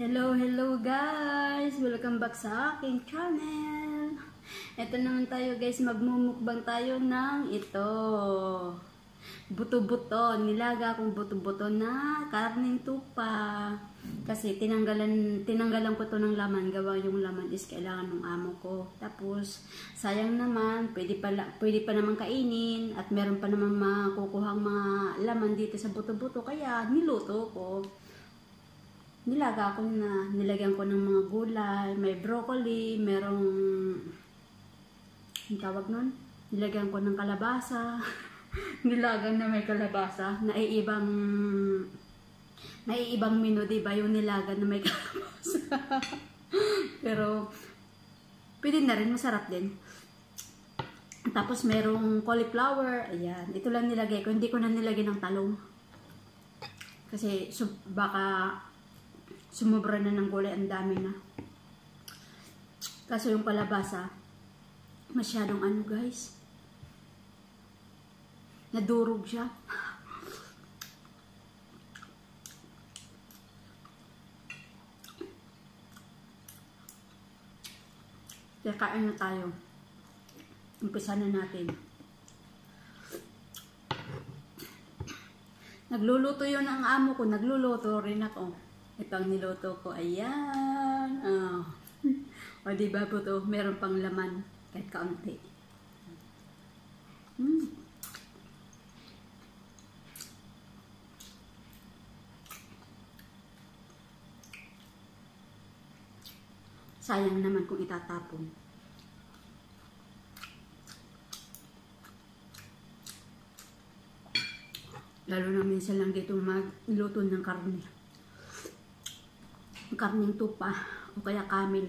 Hello guys! Welcome back sa aking channel. Ito naman tayo guys, magmumukbang tayo ng ito. Buto-buto. Nilaga akong buto-buto na karneng tupa. Kasi tinanggalan ko to ng laman. Gawa yung laman is kailangan ng amo ko. Tapos, sayang naman, pwede pa naman kainin. At meron pa naman makukuhang mga laman dito sa buto-buto. Kaya niluto ko. Nilaga ko na, nilagyan ko ng mga gulay, may broccoli, merong, ang tawag nun, nilagyan ko ng kalabasa, nilagang na may kalabasa, naiibang menu, diba, yung nilaga na may kalabasa. Pero, pwede na rin, masarap din. Tapos, merong cauliflower, ayan, ito lang nilagay ko, hindi ko na nilagay ng talong. Kasi, baka, sumubra na ng gulay, ang dami na. Kaso yung kalabasa, masyadong ano guys, nadurog siya. Kaya kain na tayo. Umpisa na natin. Nagluluto yun ang amo ko, nagluluto rin ako. Ito ang niluto ko. Ayan. Oh. O diba po to? Meron pang laman. Kahit kaunti. Sayang naman kung itatapon. Lalo na minsan lang dito magluto ng karne. Karneng tupa o kaya camel.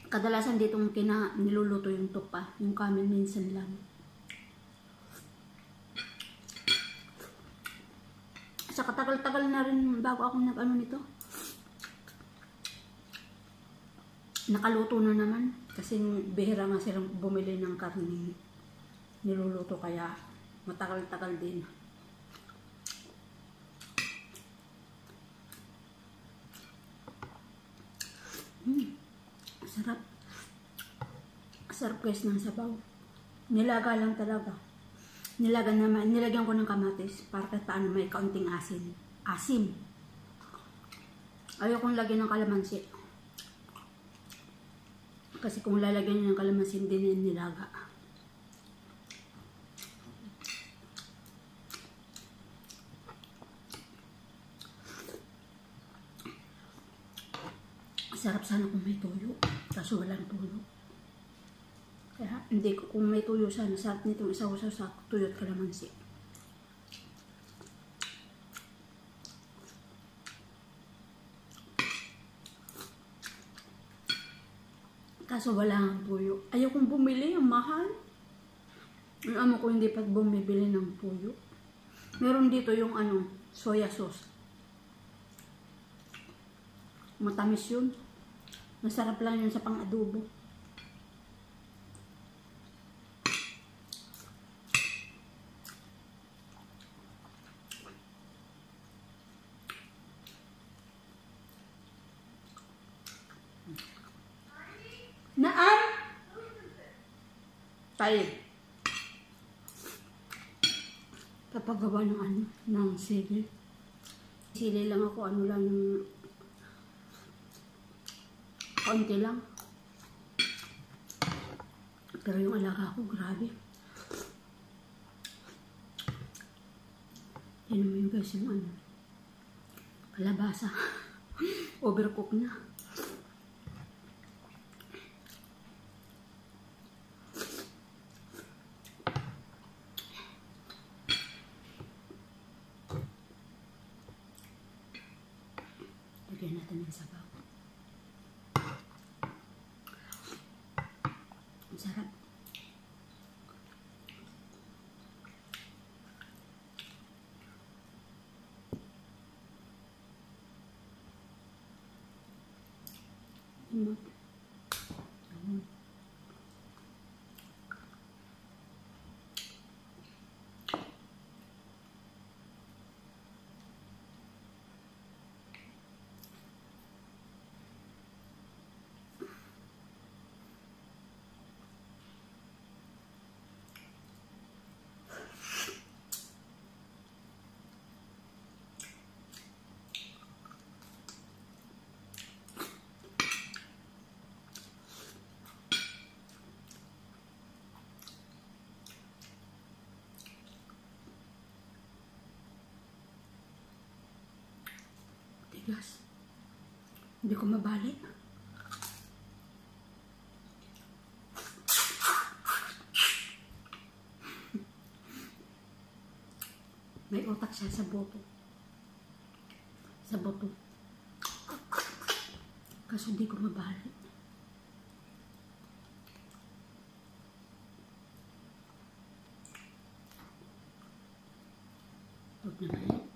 Kadalasan ditong niluluto yung tupa, yung camel minsan lang. Sa katagal-tagal na rin bago ako nag-ano nito. Nakaluto na naman kasi bihira nga silang bumili ng karne niluluto, kaya matagal-tagal din. Sarap. Sarap guys ng sabaw. Nilaga lang talaga. Nilaga naman. Nilagyan ko ng kamatis para kahit paano may kaunting asin. Asim. Ayaw kong lagyan ng kalamansi. Kasi kung lalagyan nyo ng kalamansi, hindi na nilaga. Sarap sana kung may tuyo. Kaso walang tuyo. Kaya hindi ko, kung may tuyo sana, sarap nitong isaw-saw sa tuyo at kalamansi. Kaso wala ang tuyo. Ayaw kong bumili, ang mahal. Ang amo ko hindi pa bumibili ng tuyo. Meron dito yung soya sauce. Matamis yun. Masarap lang yun sa pang-adobo. Naan? Tayo. Papagawa ng ng sili. Sili lang ako, lang yung kaunti lang. Pero yung alaga ko, grabe. Yan naman yung guys, yung kalabasa. Overcook na. Lagyan natin ng sabaw. Sarap. Tigas. Hindi ko mabalik. May utak siya sa boto. Sa boto. Kaso di ko mabalik. Huwag naman.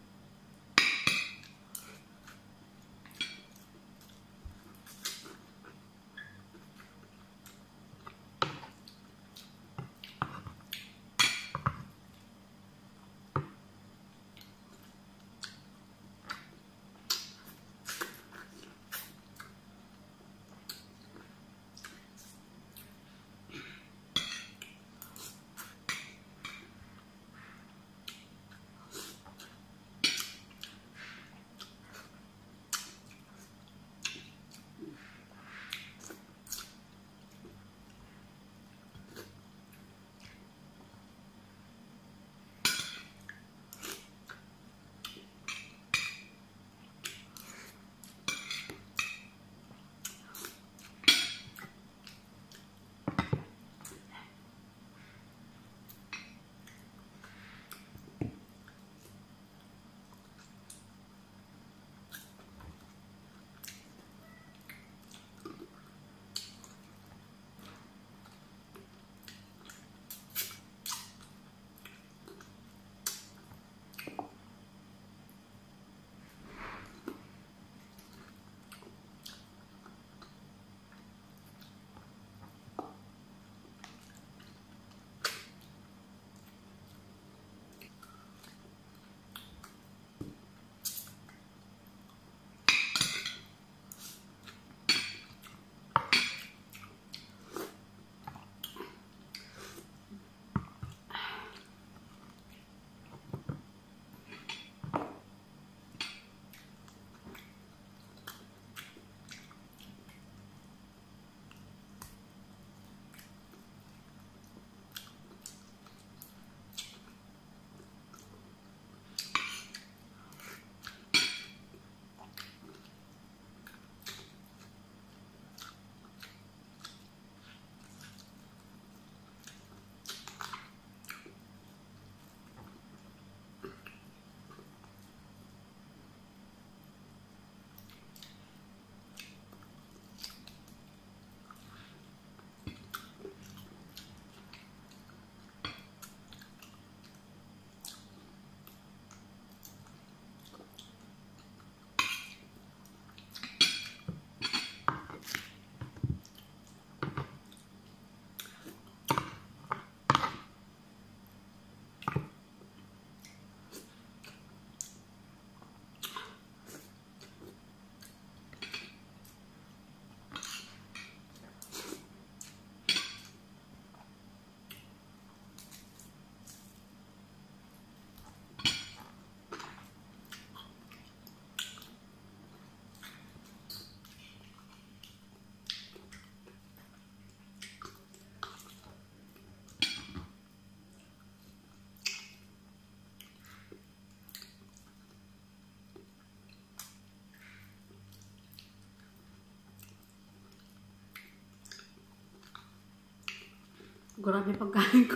Grabe pagkain ko.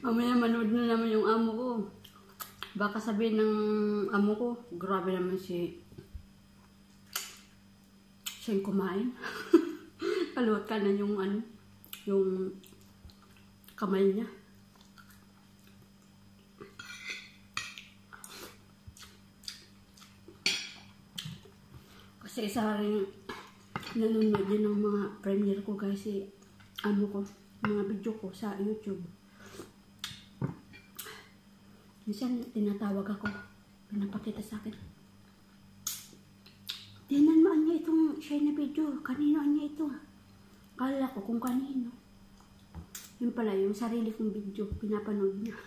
Mamaya manood na naman yung amo ko. Baka sabihin ng amo ko, grabe naman siya yung kumain. Kaluwat ka na yung yung kamay niya. Kasi isa rin nanonood din ng mga premiere ko guys, amo ko. Mga video ko sa YouTube. Minsan tinatawag ako, pinapakita sa akin. Tingnan mo niya itong share na video. Kanino niya ito? Kala ko kung kanino. Yun pala, yung sarili kong video, pinapanood niya.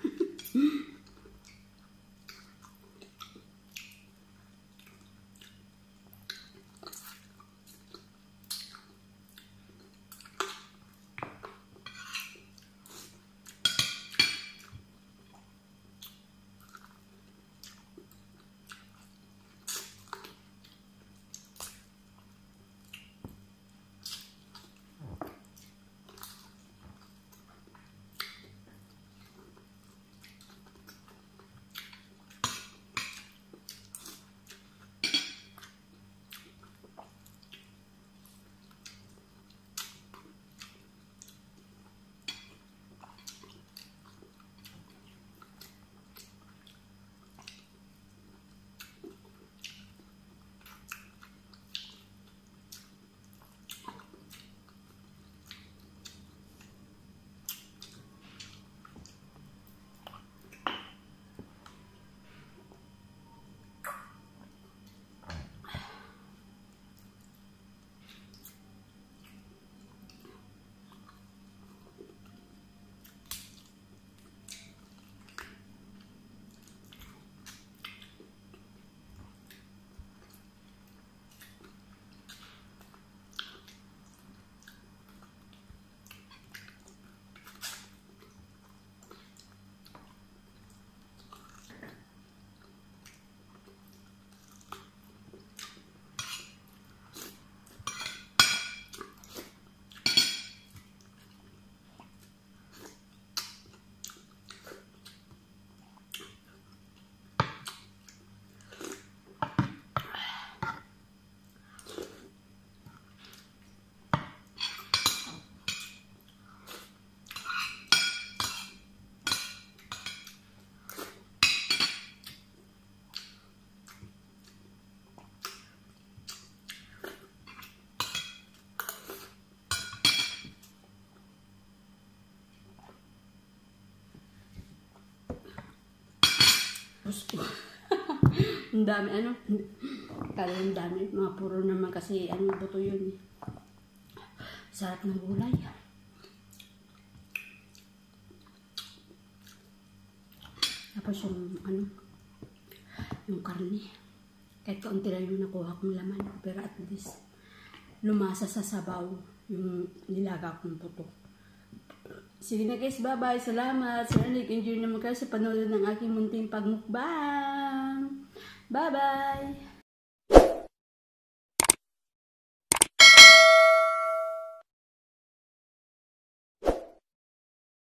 Ang dami, ano? Kala yung dami. Mga puro naman kasi, ano, buto yun. Sarap ng gulay. Tapos yung, ano, yung karne. Kahit kaunti lang yung nakuha kong laman. Pero at least, lumasa sa sabaw yung nilaga kong puto. Sige na guys, bye-bye. Salamat. Sana nag-enjoy naman kayo sa panonood ng aking munting pagmukbang. Bye-bye!